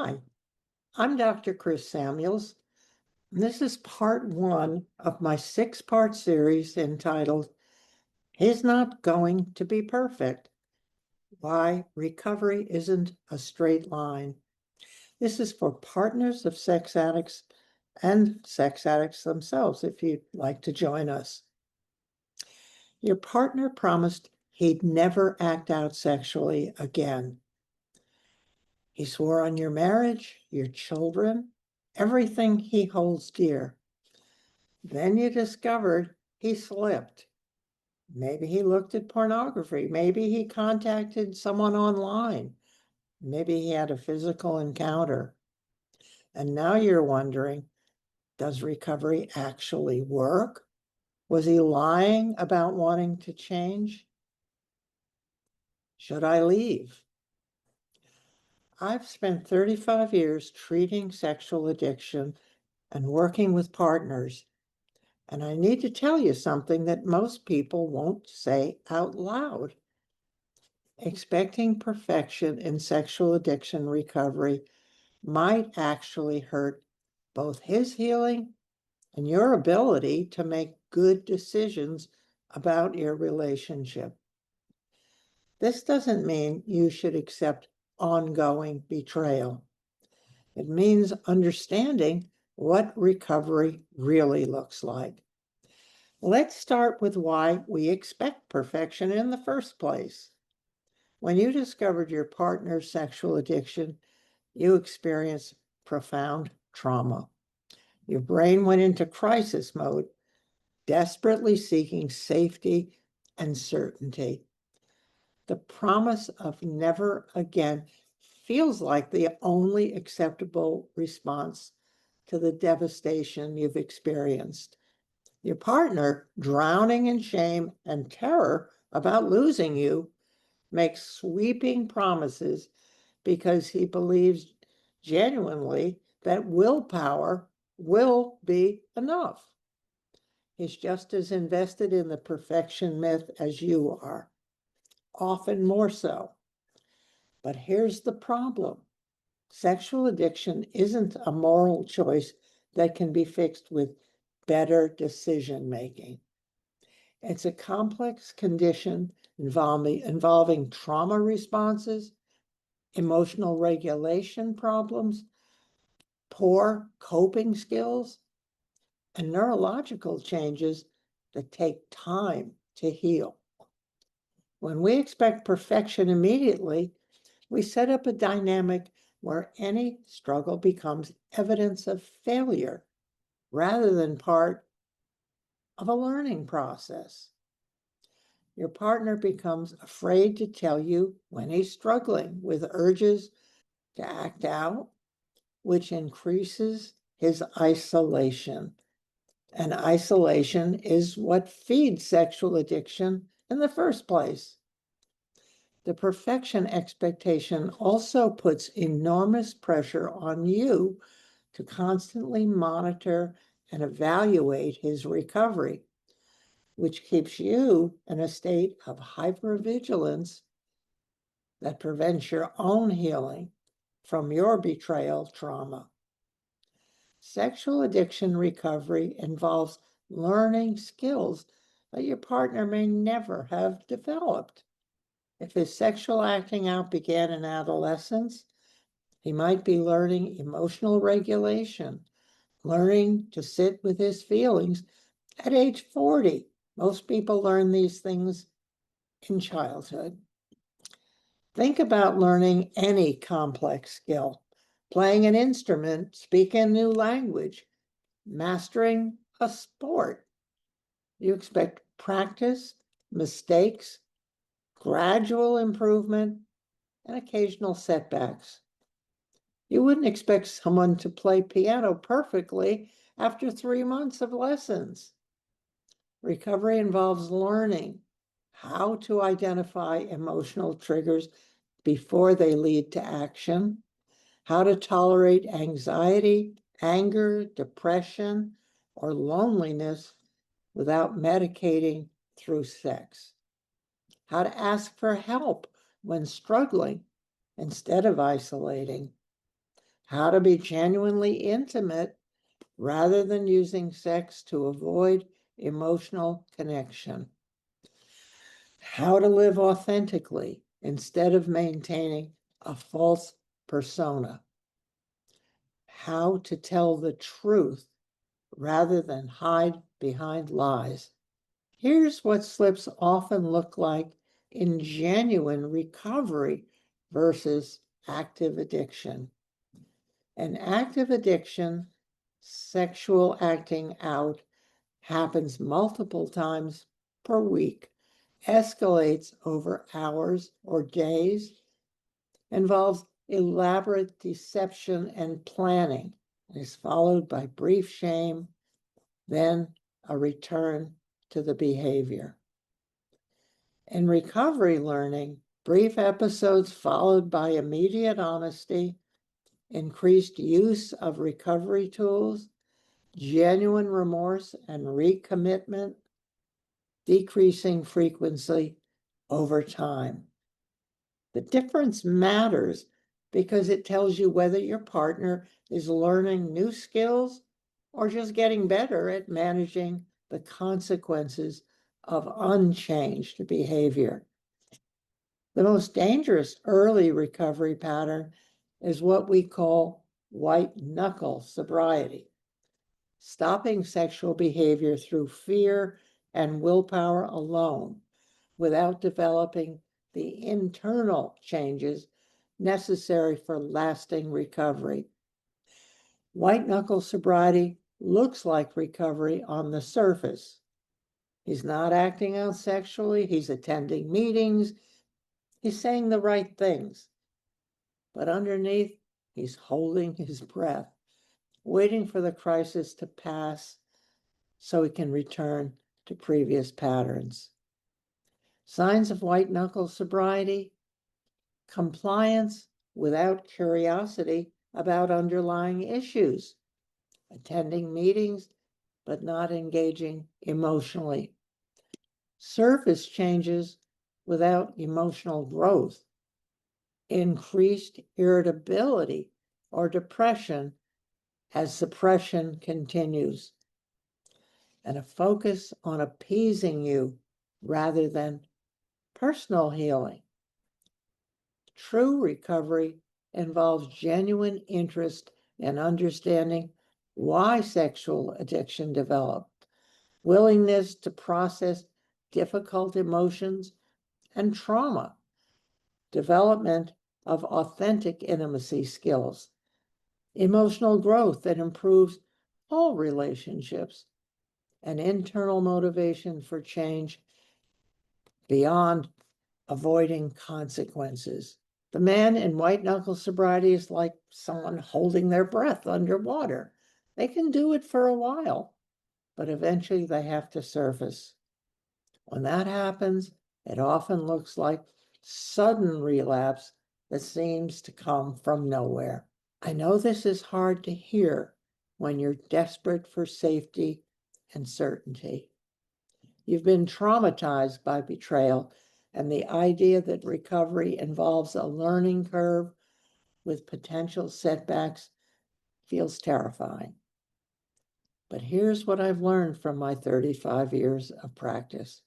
Hi, I'm Dr. Chris Samuels, and this is part one of my six-part series entitled, He's Not Going to Be Perfect, Why Recovery Isn't a Straight Line. This is for partners of sex addicts and sex addicts themselves, if you'd like to join us. Your partner promised he'd never act out sexually again. He swore on your marriage, your children, everything he holds dear. Then you discovered he slipped. Maybe he looked at pornography. Maybe he contacted someone online. Maybe he had a physical encounter. And now you're wondering, does recovery actually work? Was he lying about wanting to change? Should I leave? I've spent 35 years treating sexual addiction and working with partners. And I need to tell you something that most people won't say out loud. Expecting perfection in sexual addiction recovery might actually hurt both his healing and your ability to make good decisions about your relationship. This doesn't mean you should accept ongoing betrayal. It means understanding what recovery really looks like. Let's start with why we expect perfection in the first place. When you discovered your partner's sexual addiction, you experienced profound trauma. Your brain went into crisis mode, desperately seeking safety and certainty. The promise of never again feels like the only acceptable response to the devastation you've experienced. Your partner, drowning in shame and terror about losing you, makes sweeping promises because he believes genuinely that willpower will be enough. He's just as invested in the perfection myth as you are, often more so. But here's the problem. Sexual addiction isn't a moral choice that can be fixed with better decision making. It's a complex condition involving trauma responses, emotional regulation problems, poor coping skills, and neurological changes that take time to heal. When we expect perfection immediately, we set up a dynamic where any struggle becomes evidence of failure rather than part of a learning process. Your partner becomes afraid to tell you when he's struggling with urges to act out, which increases his isolation. And isolation is what feeds sexual addiction in the first place. The perfection expectation also puts enormous pressure on you to constantly monitor and evaluate his recovery, which keeps you in a state of hypervigilance that prevents your own healing from your betrayal trauma. Sexual addiction recovery involves learning skills that your partner may never have developed. If his sexual acting out began in adolescence, he might be learning emotional regulation, learning to sit with his feelings at age 40. Most people learn these things in childhood. Think about learning any complex skill, playing an instrument, speaking a new language, mastering a sport. You expect practice, mistakes, gradual improvement, and occasional setbacks. You wouldn't expect someone to play piano perfectly after 3 months of lessons. Recovery involves learning how to identify emotional triggers before they lead to action, how to tolerate anxiety, anger, depression, or loneliness without medicating through sex, how to ask for help when struggling instead of isolating, how to be genuinely intimate rather than using sex to avoid emotional connection, how to live authentically instead of maintaining a false persona, how to tell the truth rather than hide behind lies. Here's what slips often look like in genuine recovery versus active addiction. An active addiction, sexual acting out, happens multiple times per week, escalates over hours or days, involves elaborate deception and planning, and is followed by brief shame, then a return to the behavior. In recovery learning, brief episodes followed by immediate honesty, increased use of recovery tools, genuine remorse and recommitment, decreasing frequency over time. The difference matters because it tells you whether your partner is learning new skills or just getting better at managing the consequences of unchanged behavior. The most dangerous early recovery pattern is what we call white knuckle sobriety, stopping sexual behavior through fear and willpower alone without developing the internal changes necessary for lasting recovery. White knuckle sobriety looks like recovery on the surface. He's not acting out sexually, he's attending meetings, he's saying the right things. But underneath, he's holding his breath, waiting for the crisis to pass so he can return to previous patterns. Signs of white knuckle sobriety: compliance without curiosity about underlying issues, attending meetings but not engaging emotionally, surface changes without emotional growth, increased irritability or depression as suppression continues, and a focus on appeasing you rather than personal healing. True recovery involves genuine interest in understanding why sexual addiction developed, willingness to process difficult emotions and trauma, development of authentic intimacy skills, emotional growth that improves all relationships, and internal motivation for change beyond avoiding consequences. The man in white knuckle sobriety is like someone holding their breath underwater. They can do it for a while, but eventually they have to surface. When that happens, it often looks like sudden relapse that seems to come from nowhere. I know this is hard to hear when you're desperate for safety and certainty. You've been traumatized by betrayal, and the idea that recovery involves a learning curve with potential setbacks feels terrifying. But here's what I've learned from my 35 years of practice.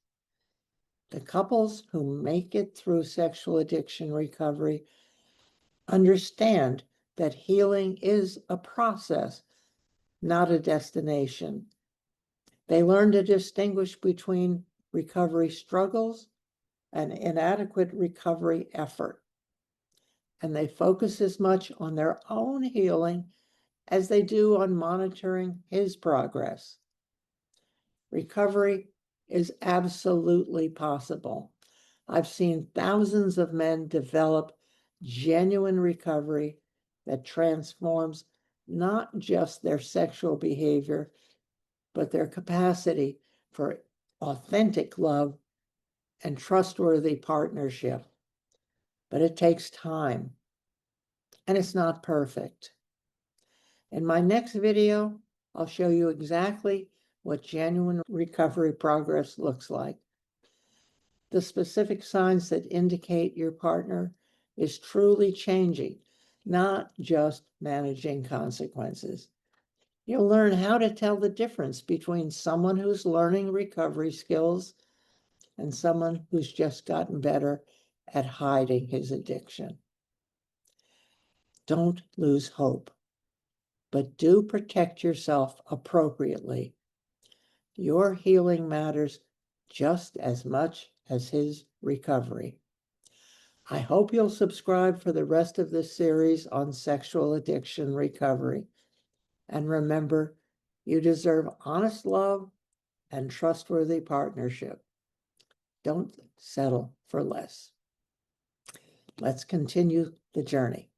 The couples who make it through sexual addiction recovery understand that healing is a process, not a destination. They learn to distinguish between recovery struggles and inadequate recovery effort, and they focus as much on their own healing as they do on monitoring his progress. Recovery is absolutely possible. I've seen thousands of men develop genuine recovery that transforms not just their sexual behavior, but their capacity for authentic love and trustworthy partnership. But it takes time, and it's not perfect. In my next video, I'll show you exactly what genuine recovery progress looks like, the specific signs that indicate your partner is truly changing, not just managing consequences. You'll learn how to tell the difference between someone who's learning recovery skills and someone who's just gotten better at hiding his addiction. Don't lose hope, but do protect yourself appropriately. Your healing matters just as much as his recovery. I hope you'll subscribe for the rest of this series on sexual addiction recovery. And remember, you deserve honest love and trustworthy partnership. Don't settle for less. Let's continue the journey.